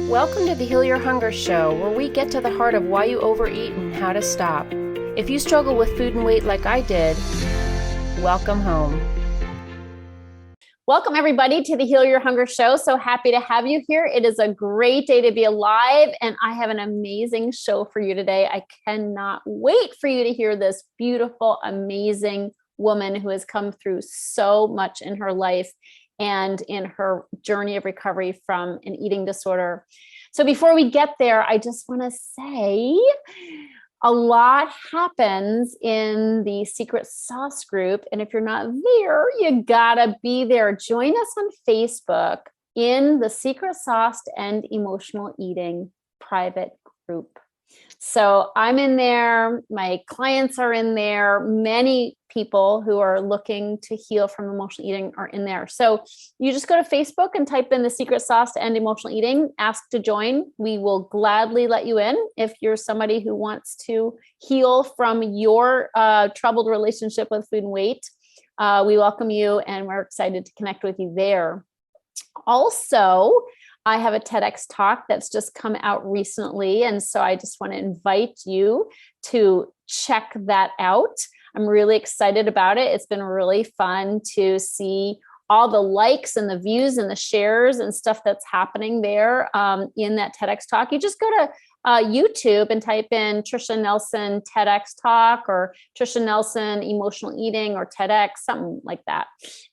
Welcome to the Heal Your Hunger Show, where we get to the heart of why you overeat and how to stop. If you struggle with food and weight like I did, welcome home. Welcome, everybody, to the Heal Your Hunger Show. So happy to have you here. It is a great day to be alive, and I have an amazing show for you today. I cannot wait for you to hear this beautiful, amazing woman who has come through so much in her life and in her journey of recovery from an eating disorder. So before we get there, I just want to say a lot happens in the Secret Sauce group. And if you're not there, you gotta be there. Join us on Facebook in the Secret Sauce and Emotional Eating private group. So I'm in there. My clients are in there. Many people who are looking to heal from emotional eating are in there. So you just go to Facebook and type in the Secret Sauce to End Emotional Eating, ask to join. We will gladly let you in if you're somebody who wants to heal from your troubled relationship with food and weight. We welcome you, and we're excited to connect with you there. Also, I have a TEDx talk that's just come out recently. And so I just want to invite you to check that out. I'm really excited about it. It's been really fun to see all the likes and the views and the shares and stuff that's happening there in that TEDx talk. You just go to YouTube and type in Tricia Nelson TEDx talk or Tricia Nelson emotional eating or TEDx, something like that.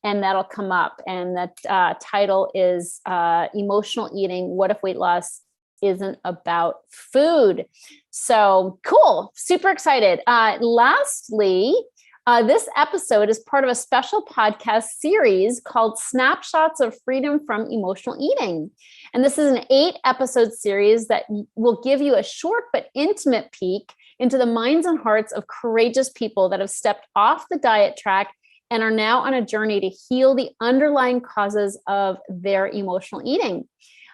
And that'll come up. And that title is Emotional Eating, What If Weight Loss Isn't About Food? So cool. Super excited. Lastly, this episode is part of a special podcast series called Snapshots of Freedom from Emotional Eating. And this is an 8-episode series that will give you a short but intimate peek into the minds and hearts of courageous people that have stepped off the diet track and are now on a journey to heal the underlying causes of their emotional eating.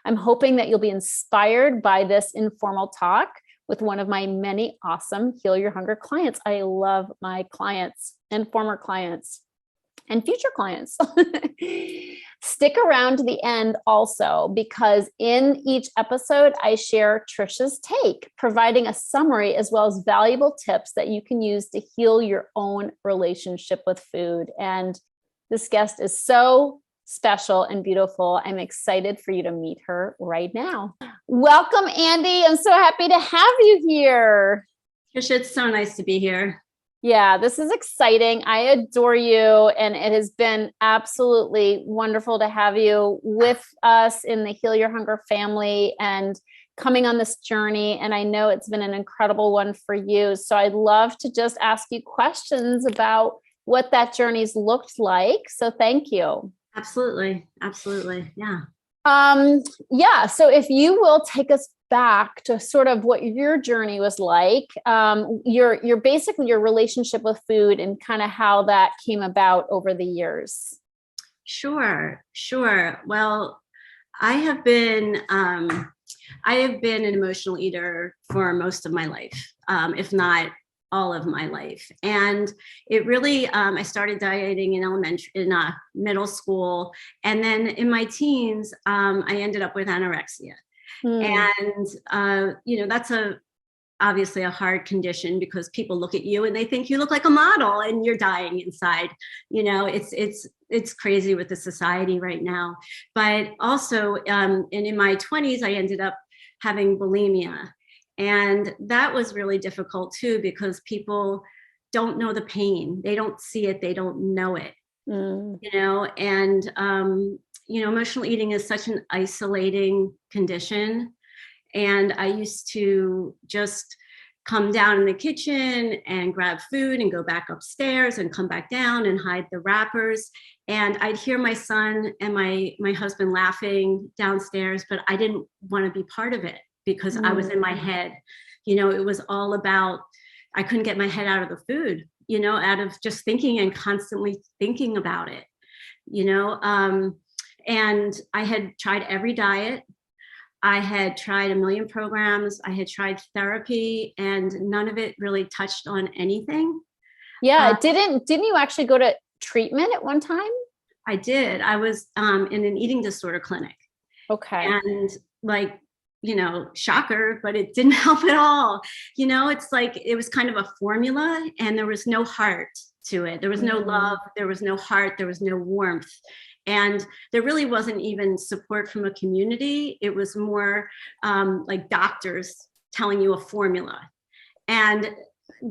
I'm hoping that you'll be inspired by this informal talk with one of my many awesome Heal Your Hunger clients. I love my clients and former clients and future clients. Stick around to the end also, because in each episode, I share Tricia's take, providing a summary as well as valuable tips that you can use to heal your own relationship with food. And this guest is so special and beautiful. I'm excited for you to meet her right now. Welcome, Andi. I'm so happy to have you here. Tricia, it's so nice to be here. Yeah, this is exciting. I adore you. And it has been absolutely wonderful to have you with us in the Heal Your Hunger family and coming on this journey. And I know it's been an incredible one for you. So I'd love to just ask you questions about what that journey's looked like. So thank you. Absolutely. Yeah. So if you will take us back to sort of what your journey was like, your basically your relationship with food and kind of how that came about over the years. Sure. Well, I have been an emotional eater for most of my life, if not all of my life. And it really, I started dieting in middle school. And then in my teens, I ended up with anorexia. And, that's obviously a hard condition because people look at you and they think you look like a model and you're dying inside. It's crazy with the society right now. But also, and in my 20s, I ended up having bulimia. And that was really difficult too, because people don't know the pain. They don't see it. They don't know it, emotional eating is such an isolating condition. And I used to just come down in the kitchen and grab food and go back upstairs and come back down and hide the wrappers. And I'd hear my son and my husband laughing downstairs, but I didn't want to be part of it because I was in my head. It was all about, I couldn't get my head out of the food, out of just thinking and constantly thinking about it, and I had tried every diet. I had tried a million programs. I had tried therapy, and none of it really touched on anything. Yeah. Didn't you actually go to treatment at one time? I did. I was in an eating disorder clinic. Okay. And shocker, but it didn't help at all. It's like, it was kind of a formula and there was no heart to it. There was no love, there was no heart, there was no warmth. And there really wasn't even support from a community. It was more like doctors telling you a formula. And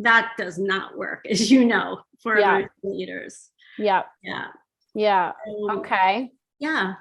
that does not work, as you know, for emotional eaters. Yeah. Yeah. Yeah. Okay. Yeah.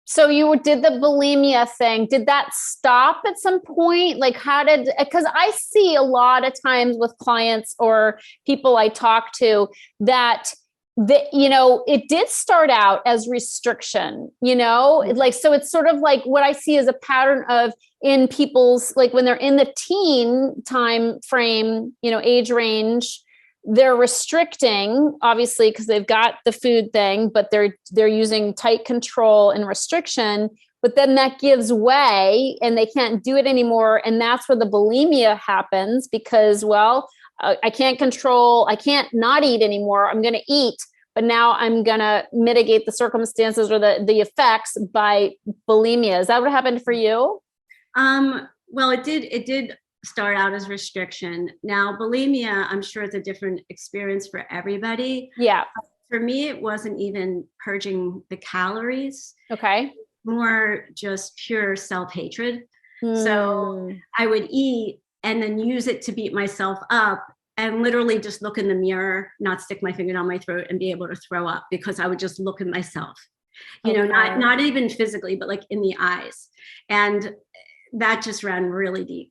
So you did the bulimia thing. Did that stop at some point? Like because I see a lot of times with clients or people I talk to that it did start out as restriction, like, so it's sort of like what I see as a pattern of in people's, like when they're in the teen time frame, age range, they're restricting, obviously, because they've got the food thing, but they're using tight control and restriction, but then that gives way and they can't do it anymore. And that's where the bulimia happens because, I can't control, I can't not eat anymore. I'm going to eat, but now I'm going to mitigate the circumstances or the effects by bulimia. Is that what happened for you? Well, it did start out as restriction. Now, bulimia, I'm sure it's a different experience for everybody. Yeah. For me, it wasn't even purging the calories. Okay. More just pure self-hatred. So I would eat and then use it to beat myself up and literally just look in the mirror, not stick my finger down my throat and be able to throw up because I would just look at myself, not even physically, but like in the eyes. And that just ran really deep.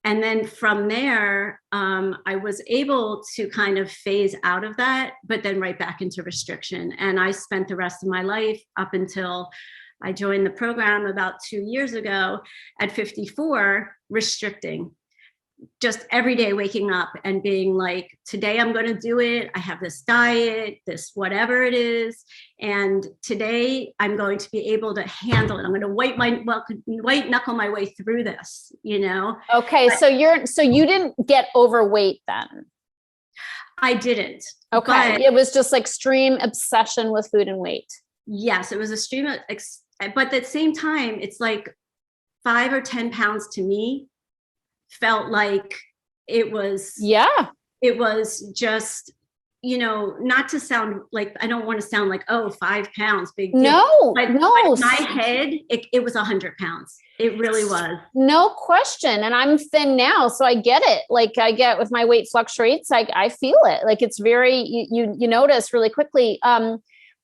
And then from there, I was able to kind of phase out of that, but then right back into restriction. And I spent the rest of my life up until I joined the program about 2 years ago at 54, restricting. Just every day waking up and being like, today I'm going to do it. I have this diet, this whatever it is. And today I'm going to be able to handle it. I'm going to white knuckle my way through this, Okay. So you didn't get overweight then? I didn't. Okay. It was just like extreme obsession with food and weight. Yes, it was extreme. But at the same time, it's like 5 or 10 pounds to me felt like it was just, not to sound like, I don't want to sound like, 5 pounds, big deal. No, but no. In my head, it was 100 pounds. It really was. No question. And I'm thin now, so I get it. Like I get with my weight fluctuates, I feel it. Like it's very, you notice really quickly.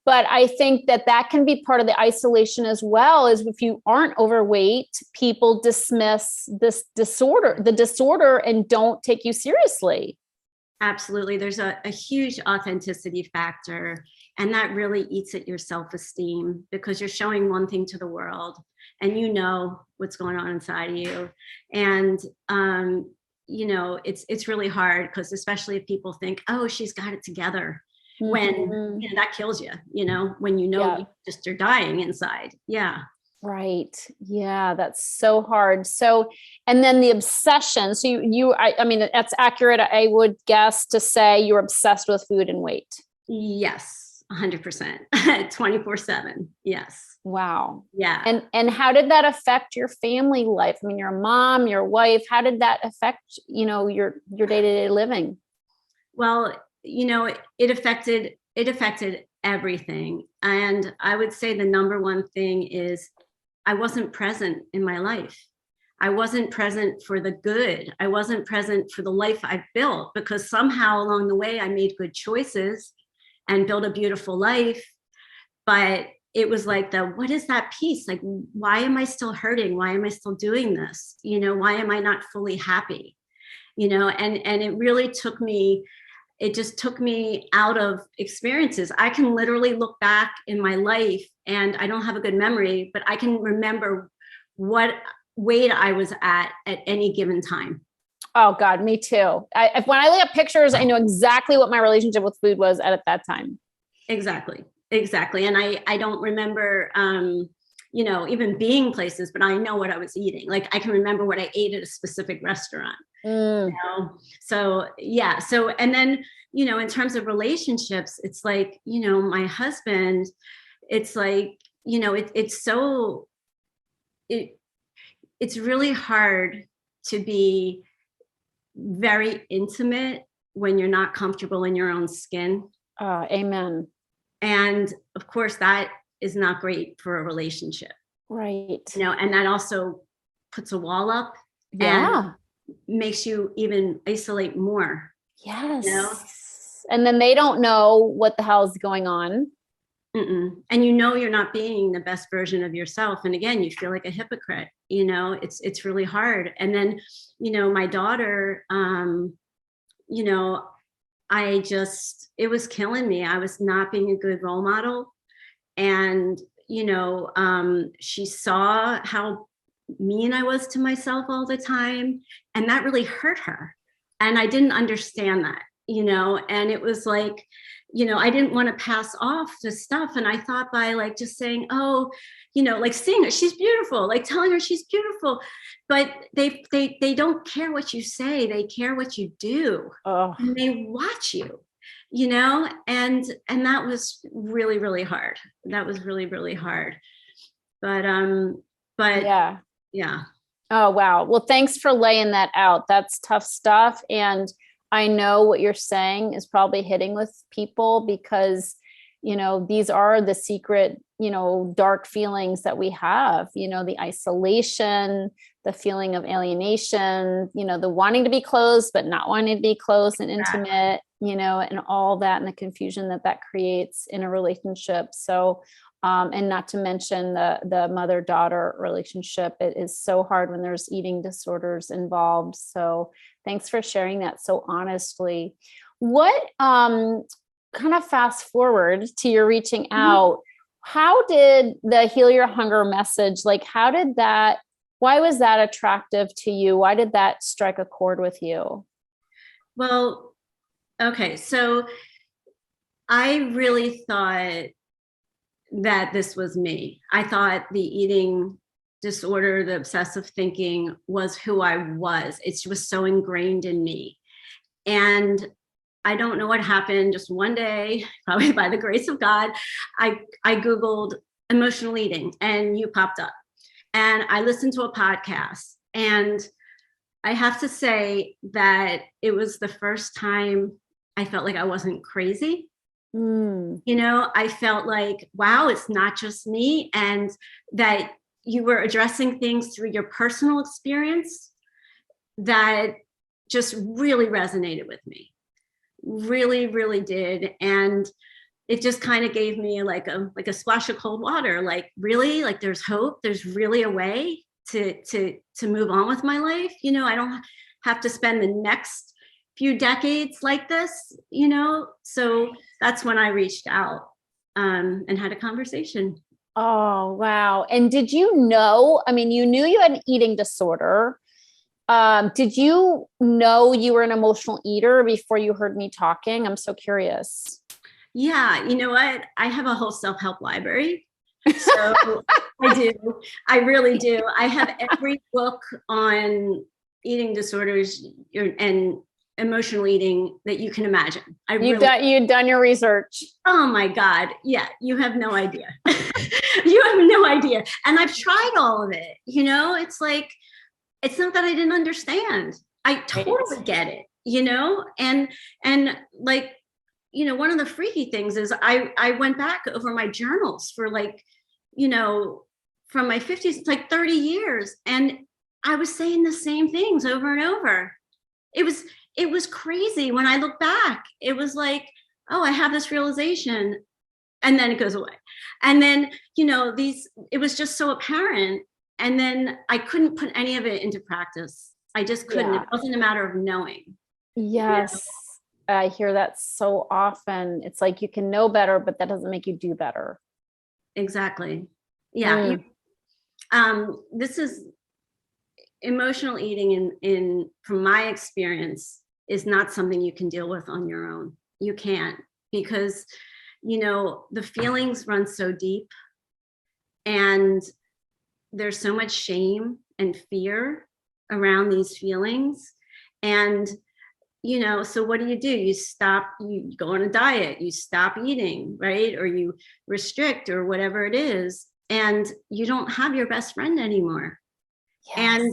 But I think that can be part of the isolation as well, is if you aren't overweight, people dismiss the disorder and don't take you seriously. Absolutely. There's a huge authenticity factor, and that really eats at your self-esteem because you're showing one thing to the world and you know what's going on inside of you. And, it's really hard because especially if people think, oh, she's got it together. When that kills you, when you just are dying inside. Yeah. Right. Yeah. That's so hard. So, and then the obsession. So I mean, that's accurate. I would guess to say you're obsessed with food and weight. Yes. 100%. 24/7. Yes. Wow. Yeah. And how did that affect your family life? I mean, your mom, your wife, how did that affect, your day-to-day living? Well, it affected everything. And I would say the number one thing is I wasn't present in my life. I wasn't present for the good. I wasn't present for the life I built because somehow along the way I made good choices and built a beautiful life. But it was like what is that piece? Like, why am I still hurting? Why am I still doing this? Why am I not fully happy? And it really took me out of experiences. I can literally look back in my life and I don't have a good memory, but I can remember what weight I was at any given time. Oh God, me too. When I look at pictures, I know exactly what my relationship with food was at that time. Exactly. And I don't remember, even being places, but I know what I was eating. Like I can remember what I ate at a specific restaurant. So yeah. So, and then, in terms of relationships, it's like, my husband, it's like, it's really hard to be very intimate when you're not comfortable in your own skin. Amen. And of course, that is not great for a relationship. Right. And that also puts a wall up Yeah. and makes you even isolate more. Yes. And then they don't know what the hell is going on. And you're not being the best version of yourself. And again, you feel like a hypocrite. It's really hard. And then, my daughter, it was killing me. I was not being a good role model. And, she saw how mean I was to myself all the time. And that really hurt her. And I didn't understand that, and it was like, I didn't want to pass off the stuff. And I thought by like just saying, oh, like seeing her, she's beautiful, like telling her she's beautiful. But they don't care what you say. They care what you do. Oh. And they watch you, and that was really, really hard. That was really, really hard. But yeah. Oh, wow. Well, thanks for laying that out. That's tough stuff. And I know what you're saying is probably hitting with people because, these are the secret, dark feelings that we have, the isolation, the feeling of alienation, the wanting to be close, but not wanting to be close and intimate, and all that and the confusion that creates in a relationship. So, and not to mention the mother-daughter relationship. It is so hard when there's eating disorders involved. So thanks for sharing that so honestly. What, kind of fast forward to your reaching out, how did the Heal Your Hunger message, why was that attractive to you? Why did that strike a chord with you? Well, okay. So I really thought that this was me. I thought the eating disorder, the obsessive thinking was who I was. It was so ingrained in me. And I don't know what happened. Just one day, probably by the grace of God, I Googled emotional eating and you popped up. And I listened to a podcast. And I have to say that it was the first time I felt like I wasn't crazy. I felt like, wow, it's not just me. And that you were addressing things through your personal experience that just really resonated with me. Really, really did. And it just kind of gave me like a splash of cold water. Like, really, like there's hope. There's really a way to move on with my life. I don't have to spend the next few decades like this, so that's when I reached out and had a conversation. Oh, wow. And did you know, you knew you had an eating disorder. Did you know you were an emotional eater before you heard me talking? I'm so curious. Yeah. You know what? I have a whole self-help library. So I do. I really do. I have every book on eating disorders and emotional eating that you can imagine. You've done your research. Oh my God. Yeah. You have no idea. You have no idea. And I've tried all of it. It's like, it's not that I didn't understand. I totally get it, and like, one of the freaky things is I went back over my journals for like, from my 50s, it's like 30 years. And I was saying the same things over and over. It was crazy. When I look back, it was like, oh, I have this realization and then it goes away. And then, it was just so apparent. And then I couldn't put any of it into practice. I just couldn't. Yeah. It wasn't a matter of knowing. Yes. I hear that so often. It's like you can know better, but that doesn't make you do better. Exactly. Yeah. This is emotional eating in from my experience is not something you can deal with on your own. You can't, because the feelings run so deep and there's so much shame and fear around these feelings. And so what do? You go on a diet, you stop eating, right? Or you restrict or whatever it is. And you don't have your best friend anymore. And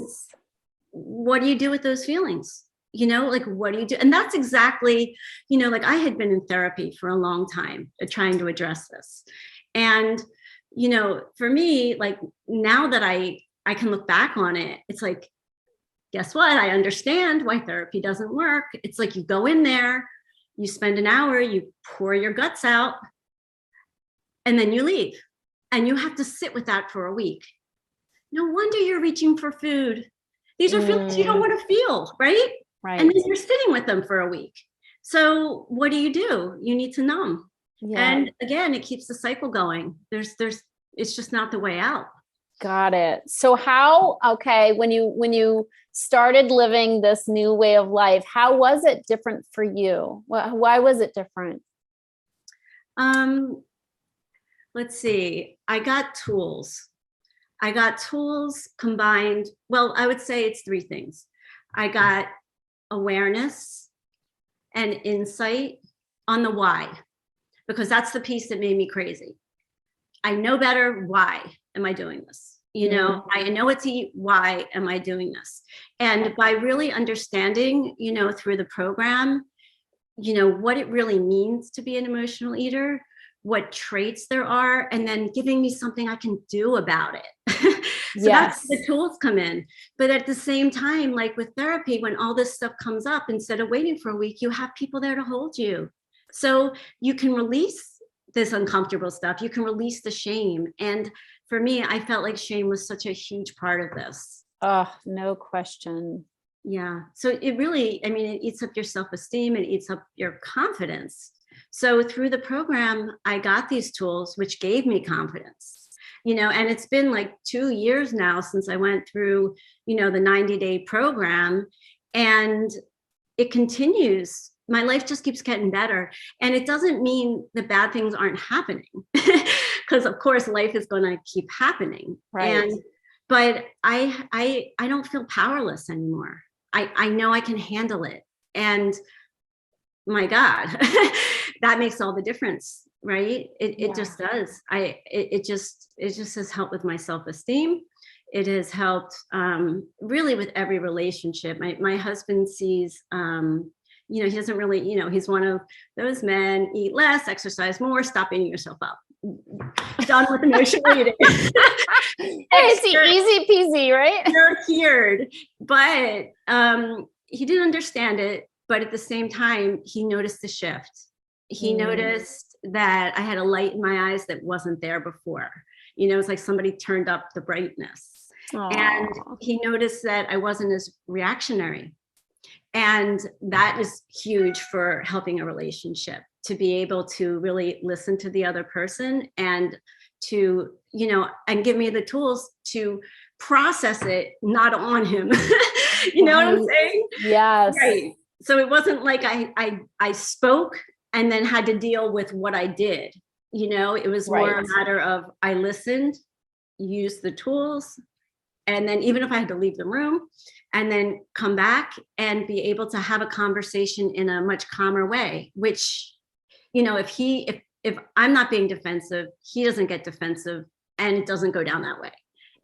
what do you do with those feelings? Like, what do you do? And that's exactly, like I had been in therapy for a long time trying to address this. And, for me, like now that I can look back on it, it's like, guess what? I understand why therapy doesn't work. It's like you go in there, you spend an hour, you pour your guts out, and then you leave. And you have to sit with that for a week. No wonder you're reaching for food. These are feelings you don't want to feel, right? Right. And then you're sitting with them for a week. So what do? You need to numb. Yeah. And again, it keeps the cycle going. It's just not the way out. Got it. So when you started living this new way of life, how was it different for you? Why was it different? Let's see. I got tools combined. Well, I would say it's three things. I got awareness and insight on the why, because that's the piece that made me crazy. I know better. Why am I doing this? I know what to eat. Why am I doing this? And by really understanding, through the program, what it really means to be an emotional eater, what traits there are, and then giving me something I can do about it. So that's where the tools come in. But at the same time, like with therapy, when all this stuff comes up, instead of waiting for a week, you have people there to hold you. So you can release this uncomfortable stuff. You can release the shame. And for me, I felt like shame was such a huge part of this. Oh, no question. Yeah. So it really, it eats up your self-esteem. It eats up your confidence. So through the program, I got these tools, which gave me confidence. And it's been like 2 years now since I went through, the 90-day program, and it continues. My life just keeps getting better. And it doesn't mean the bad things aren't happening, because of course life is going to keep happening. Right. But I don't feel powerless anymore. I know I can handle it. And my God, that makes all the difference, right? It just does. It just has helped with my self-esteem. It has helped really with every relationship. My husband sees, he doesn't really, he's one of those men: eat less, exercise more, stop beating yourself up. Done with emotional eating. It's easy peasy, right? You're cured. But he didn't understand it. But at the same time, he noticed the shift. He noticed that I had a light in my eyes that wasn't there before. It's like somebody turned up the brightness. Aww. And he noticed that I wasn't as reactionary. And that is huge for helping a relationship, to be able to really listen to the other person and to, and give me the tools to process it, not on him. You know what I'm saying? Yes. Right. So it wasn't like I spoke and then had to deal with what I did. It was more a matter of I listened, used the tools, and then even if I had to leave the room and then come back and be able to have a conversation in a much calmer way, which, if I'm not being defensive, he doesn't get defensive, and it doesn't go down that way.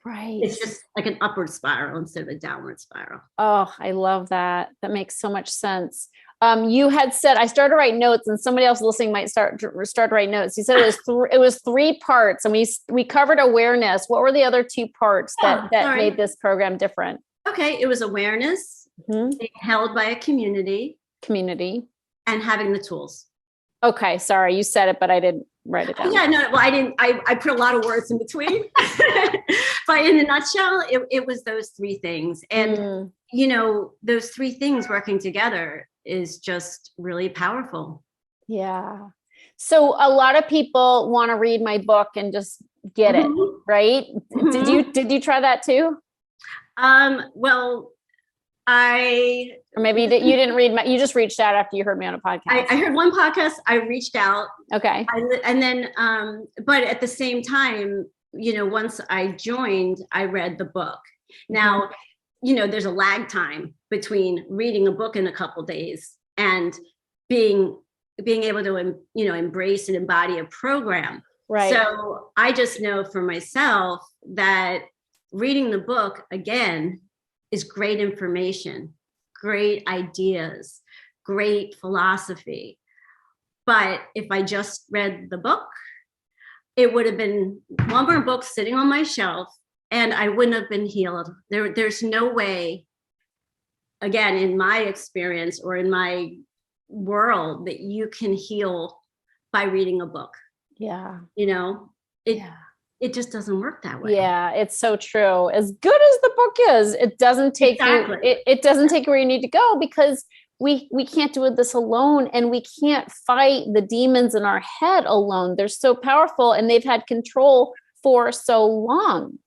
Right. It's just like an upward spiral instead of a downward spiral. Oh, I love that. That makes so much sense. You had said, I started to write notes, and somebody else listening might start to write notes. You said it was 3 parts, and we covered awareness. What were the other 2 parts that made this program different? Okay. It was awareness, being held by a community, and having the tools. Okay. Sorry. You said it, but I didn't write it down. Yeah, no, well, I didn't, I put a lot of words in between, but in a nutshell, it was those 3 things. And, those 3 things working together is just really powerful. Yeah. So a lot of people want to read my book and just get it, right? Did you try that too? Well, or maybe you didn't read you just reached out after you heard me on a podcast. I heard one podcast. I reached out. Okay. And then, but at the same time, once I joined, I read the book. Now, there's a lag time between reading a book in a couple days and being able to, embrace and embody a program. Right. So I just know for myself that reading the book, again, is great information, great ideas, great philosophy. But if I just read the book, it would have been one more book sitting on my shelf and I wouldn't have been healed. There's no way, again, in my experience or in my world, that you can heal by reading a book. Yeah. You know, it just doesn't work that way. Yeah, it's so true. As good as the book is, it doesn't take you, it doesn't take you where you need to go, because we can't do this alone, and we can't fight the demons in our head alone. They're so powerful and they've had control for so long.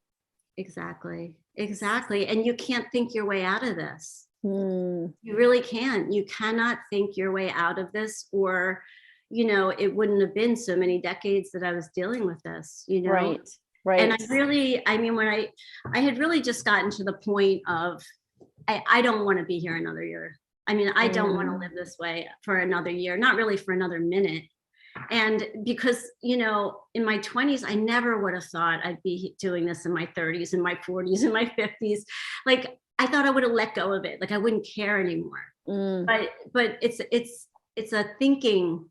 Exactly. And you can't think your way out of this. You really can't. You cannot think your way out of this, or, you know, it wouldn't have been so many decades that I was dealing with this, you know? Right. And when I had really just gotten to the point of, I don't want to be here another year. I mean, I don't want to live this way for another year, not really for another minute. And because, you know, in my 20s, I never would have thought I'd be doing this in my 30s, in my 40s, in my 50s. Like, I thought I would have let go of it. Like, I wouldn't care anymore. But it's a thinking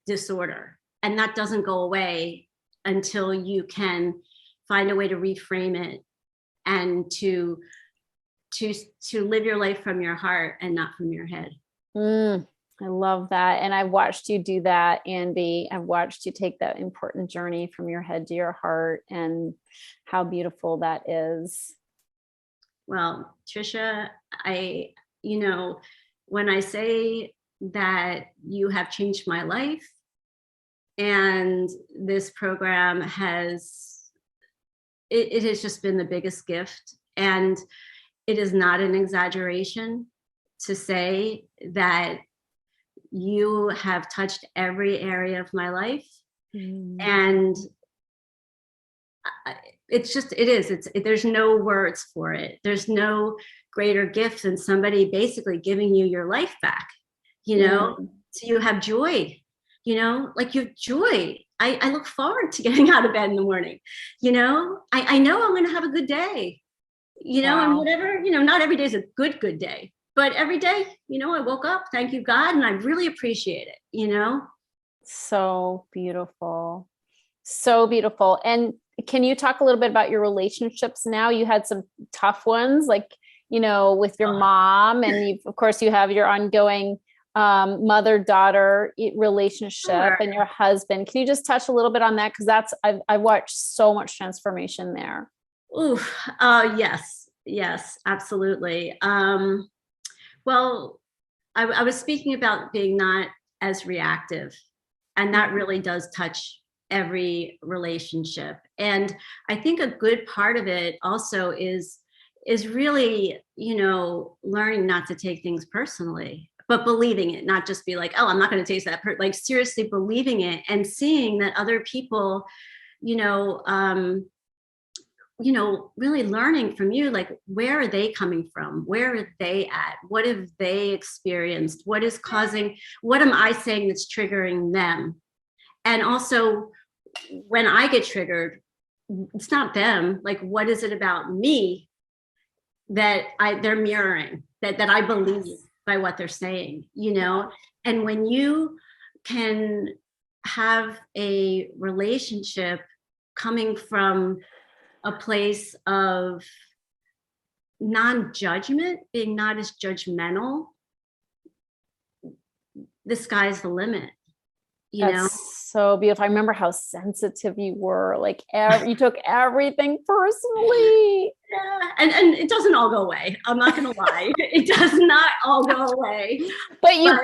disorder, and that doesn't go away until you can find a way to reframe it and to live your life from your heart and not from your head. I love that. And I've watched you do that, Andi. I've watched you take that important journey from your head to your heart, and how beautiful that is. Well, Tricia, you know, when I say that you have changed my life, and this program has just been the biggest gift. And it is not an exaggeration to say that you have touched every area of my life. And there's no words for it. There's no greater gift than somebody basically giving you your life back, you know? So you have joy, you know, like you have joy. I look forward to getting out of bed in the morning, you know? I know I'm going to have a good day, you know, and whatever, you know, not every day is a good day, but every day, you know, I woke up, thank you, God, and I really appreciate it, you know? So beautiful. So beautiful. And can you talk a little bit about your relationships now? You had some tough ones, like, you know, with your mom, and of course you have your ongoing mother-daughter relationship and your husband. Can you just touch a little bit on that? Because I watched so much transformation there. Yes, absolutely. Well, I was speaking about being not as reactive, and that really does touch every relationship. And I think a good part of it also is really, you know, learning not to take things personally, but believing it, not just be like, oh, I'm not going to taste that, like seriously believing it, and seeing that other people, really learning from you, like, where are they coming from? Where are they at? What have they experienced? What is causing, what am I saying that's triggering them? And also, when I get triggered, it's not them. Like, what is it about me that they're mirroring, that I believe by what they're saying, you know? And when you can have a relationship coming from a place of non-judgment, being not as judgmental, the sky's the limit. That's so beautiful. I remember how sensitive you were. Like, you took everything personally. Yeah, and it doesn't all go away. I'm not going to lie. It does not all go away. But you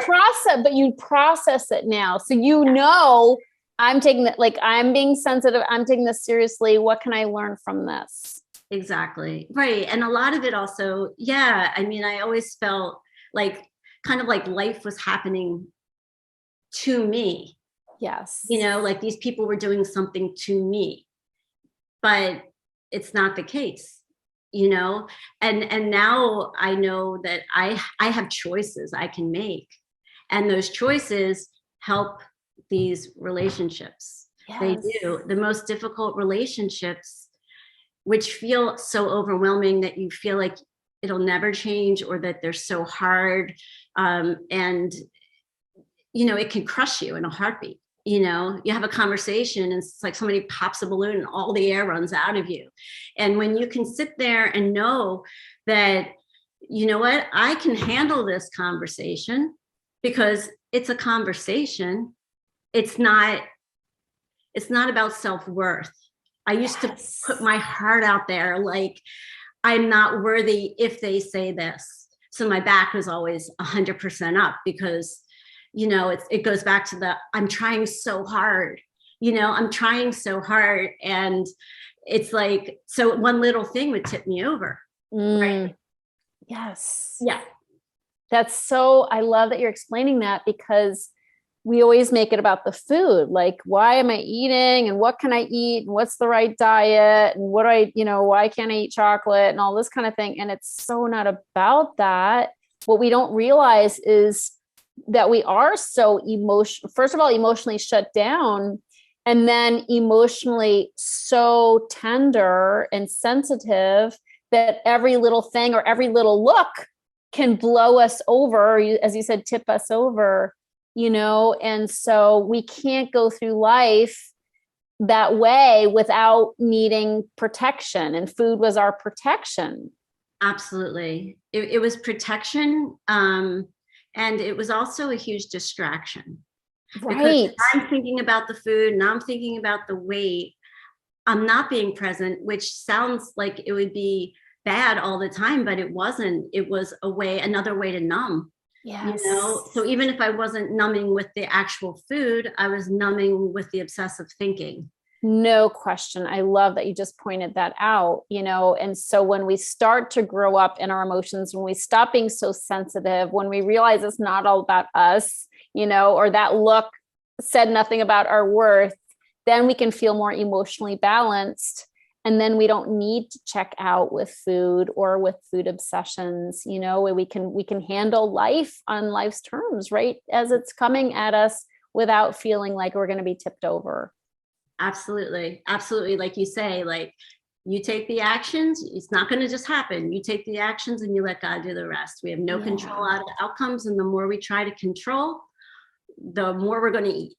process it now. So you know, I'm taking that, like, I'm being sensitive. I'm taking this seriously. What can I learn from this? Exactly. Right. And a lot of it also, I mean, I always felt like kind of like life was happening to me. Yes. You know, like these people were doing something to me, but it's not the case, you know? And now I know that I have choices I can make, and those choices help these relationships. Yes. They do. The most difficult relationships, which feel so overwhelming that you feel like it'll never change, or that they're so hard. And, it can crush you in a heartbeat. You have a conversation and it's like somebody pops a balloon and all the air runs out of you. And when you can sit there and know that, you know what, I can handle this conversation because it's a conversation. It's not about self-worth. I used to put my heart out there, like, I'm not worthy if they say this. So my back was always 100% up because, it goes back to I'm trying so hard, I'm trying so hard. And it's like, so one little thing would tip me over. Right? Yes. Yeah. I love that you're explaining that, because we always make it about the food. Like, why am I eating and what can I eat and what's the right diet and what do I, why can't I eat chocolate and all this kind of thing. And it's so not about that. What we don't realize is that we are so first of all, emotionally shut down, and then emotionally so tender and sensitive that every little thing or every little look can blow us over, as you said, tip us over, and so we can't go through life that way without needing protection. And food was our protection. Absolutely. It was protection. And it was also a huge distraction. Right. Because I'm thinking about the food and I'm thinking about the weight. I'm not being present, which sounds like it would be bad all the time, but it wasn't. It was another way to numb. Yes. So even if I wasn't numbing with the actual food, I was numbing with the obsessive thinking. No question. I love that you just pointed that out, and so when we start to grow up in our emotions, when we stop being so sensitive, when we realize it's not all about us, or that look said nothing about our worth, then we can feel more emotionally balanced. And then we don't need to check out with food or with food obsessions, where we can handle life on life's terms, right? As it's coming at us without feeling like we're going to be tipped over. Absolutely. Absolutely. Like you say, like, you take the actions, it's not going to just happen. You take the actions and you let God do the rest. We have no control out of the outcomes. And the more we try to control, the more we're going to eat.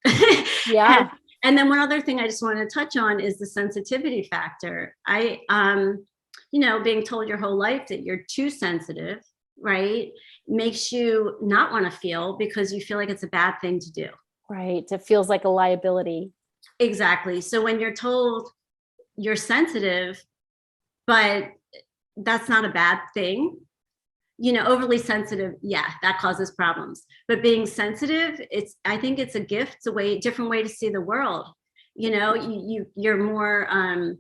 Yeah. And then one other thing I just want to touch on is the sensitivity factor. Being told your whole life that you're too sensitive, right, makes you not want to feel, because you feel like it's a bad thing to do. Right. It feels like a liability. Exactly. So when you're told you're sensitive, but that's not a bad thing, overly sensitive, that causes problems. But being sensitive, I think it's a gift. It's a different way to see the world. You're more,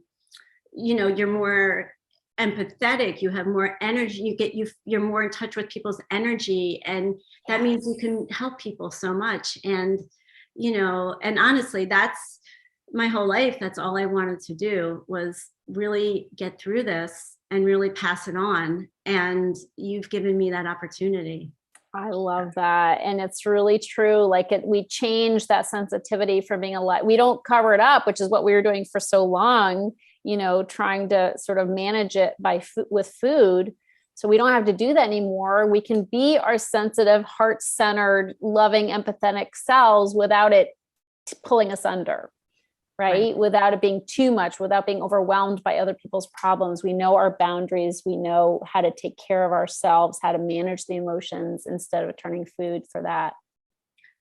you're more empathetic. You have more energy. You're more in touch with people's energy, and that means you can help people so much. And and honestly, that's my whole life. That's all I wanted to do, was really get through this and really pass it on. And you've given me that opportunity. I love that. And it's really true. Like, we change that sensitivity from being we don't cover it up, which is what we were doing for so long, trying to sort of manage it with food. So we don't have to do that anymore. We can be our sensitive, heart-centered, loving, empathetic selves without it pulling us under. Right? Without it being too much, without being overwhelmed by other people's problems. We know our boundaries. We know how to take care of ourselves, how to manage the emotions instead of turning food for that.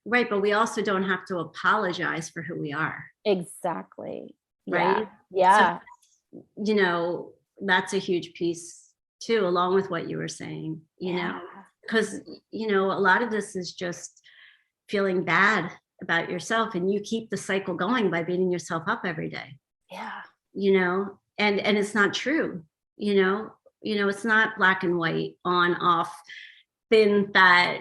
Right. But we also don't have to apologize for who we are. Exactly. Right. Yeah. So, that's a huge piece too, along with what you were saying, because, a lot of this is just feeling bad about yourself, and you keep the cycle going by beating yourself up every day. And it's not true. It's not black and white, on, off, thin, fat,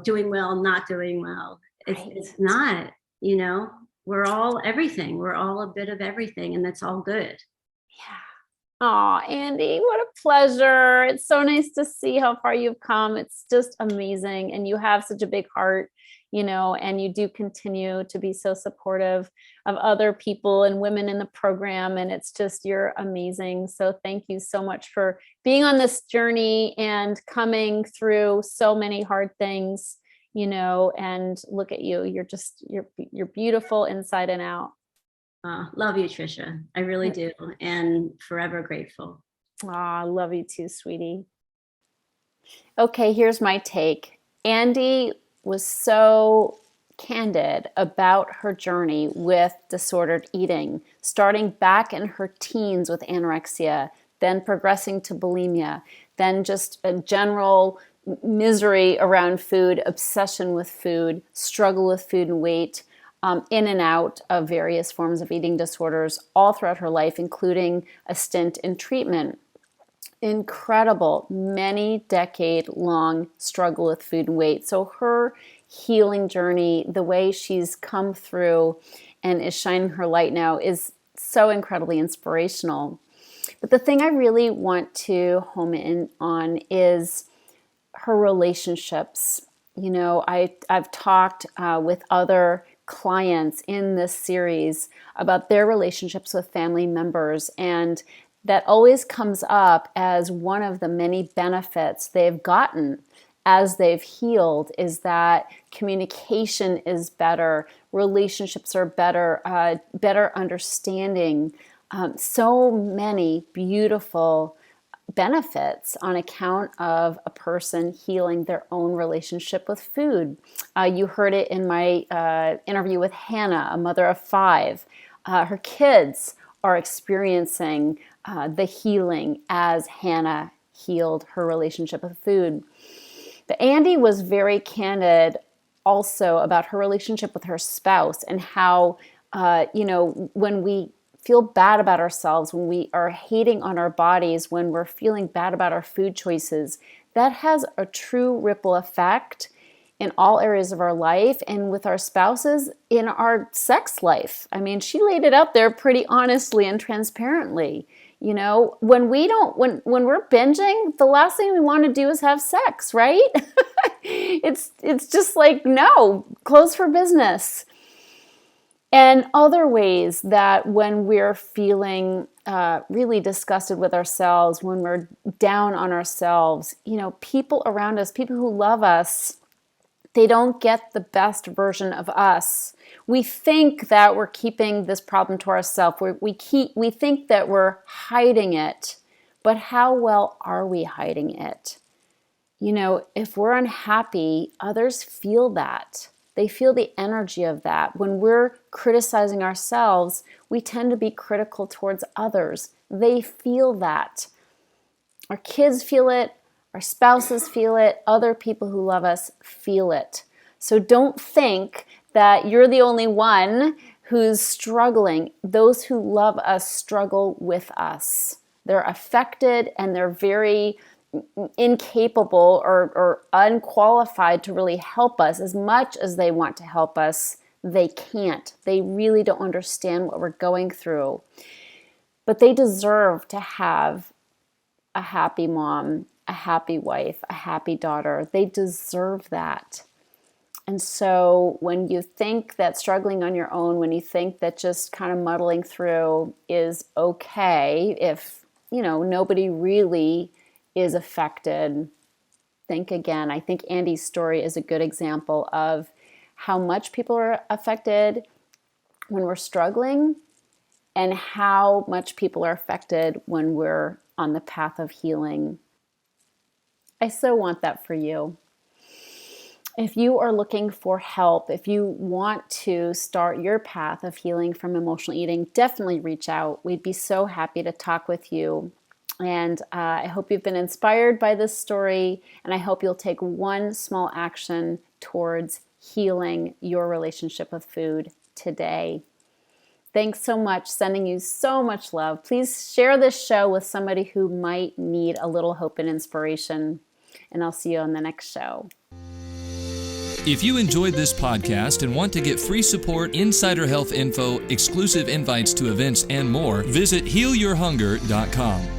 doing well, not doing well. It's not, we're all everything. We're all a bit of everything, and that's all good. Oh, Andi, what a pleasure. It's so nice to see how far you've come. It's just amazing. And you have such a big heart. and you do continue to be so supportive of other people and women in the program. And it's just, you're amazing. So thank you so much for being on this journey and coming through so many hard things, and look at you. You're beautiful inside and out. Love you, Tricia. I really do. And forever grateful. I love you too, sweetie. Okay, here's my take. Andi was so candid about her journey with disordered eating, starting back in her teens with anorexia, then progressing to bulimia, then just a general misery around food, obsession with food, struggle with food and weight, in and out of various forms of eating disorders all throughout her life, including a stint in treatment. Incredible, many decade-long struggle with food and weight. So her healing journey, the way she's come through and is shining her light now, is so incredibly inspirational. But the thing I really want to home in on is her relationships. I've talked with other clients in this series about their relationships with family members, and that always comes up as one of the many benefits they've gotten as they've healed, is that communication is better, relationships are better, better understanding. So many beautiful benefits on account of a person healing their own relationship with food. You heard it in my interview with Hannah, a mother of 5. Her kids are experiencing the healing as Hannah healed her relationship with food. But Andi was very candid also about her relationship with her spouse, and how, when we feel bad about ourselves, when we are hating on our bodies, when we're feeling bad about our food choices, that has a true ripple effect in all areas of our life, and with our spouses in our sex life. I mean, she laid it out there pretty honestly and transparently. When we're binging, the last thing we want to do is have sex, right? It's just like, no, close for business. And other ways that when we're feeling really disgusted with ourselves, when we're down on ourselves, people around us, people who love us, they don't get the best version of us. We think that we're keeping this problem to ourselves. We think that we're hiding it, but how well are we hiding it? If we're unhappy, others feel that. They feel the energy of that. When we're criticizing ourselves, we tend to be critical towards others. They feel that. Our kids feel it. Our spouses feel it. Other people who love us feel it. So don't think that you're the only one who's struggling. Those who love us struggle with us. They're affected, and they're very incapable or unqualified to really help us. As much as they want to help us, they can't. They really don't understand what we're going through. But they deserve to have a happy mom, a happy wife, a happy daughter. They deserve that. And so when you think that struggling on your own, when you think that just kind of muddling through is okay, if, nobody really is affected, think again. I think Andi's story is a good example of how much people are affected when we're struggling, and how much people are affected when we're on the path of healing. I so want that for you. If you are looking for help, if you want to start your path of healing from emotional eating, definitely reach out. We'd be so happy to talk with you. And I hope you've been inspired by this story, and I hope you'll take one small action towards healing your relationship with food today. Thanks so much. Sending you so much love. Please share this show with somebody who might need a little hope and inspiration. And I'll see you on the next show. If you enjoyed this podcast and want to get free support, insider health info, exclusive invites to events, and more, visit healyourhunger.com.